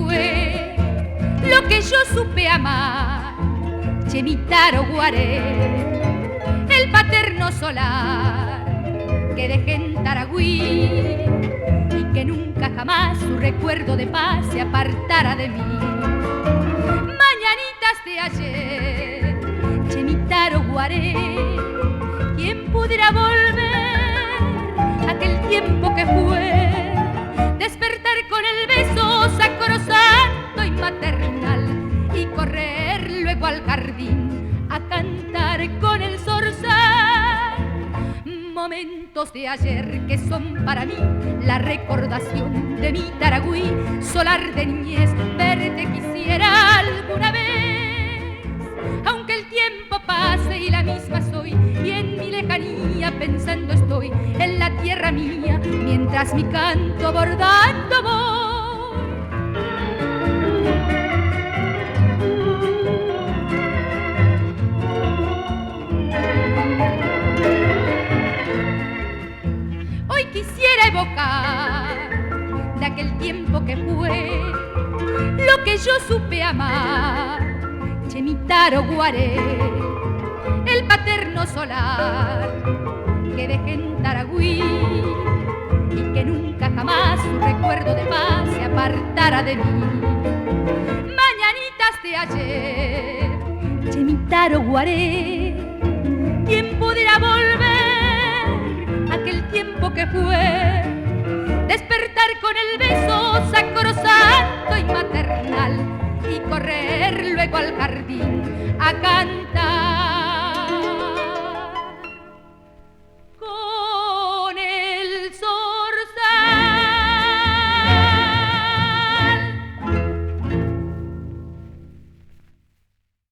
fue lo que yo supe amar. Chemitaro Guaré, el paterno solar que dejé en Taragüí, y que nunca jamás su recuerdo de paz se apartara de mí. Mañanitas de ayer, Chemitaro Guaré, ¿quién pudiera volver aquel tiempo que fue? Despertar con el beso sacrosanto y maternal y correr luego al jardín a cantar con el zorzal. Momentos de ayer que son para mí la recordación de mi Taragüí, solar de niñez, verte quisiera alguna vez. Aunque el tiempo pase y la misma soy, y en mi lejanía pensando estoy en la tierra mía, mientras mi canto bordando voy. Hoy quisiera evocar de aquel tiempo que fue lo que yo supe amar. Chemitaro Guaré, el paterno solar que dejé en Taragüí, y que nunca jamás su recuerdo de paz se apartara de mí. Mañanitas de ayer, Chemitaro Guaré, ¿quién pudiera volver aquel tiempo que fue? Despertar con el beso sacrosanto y maternal y correr luego al jardín a cantar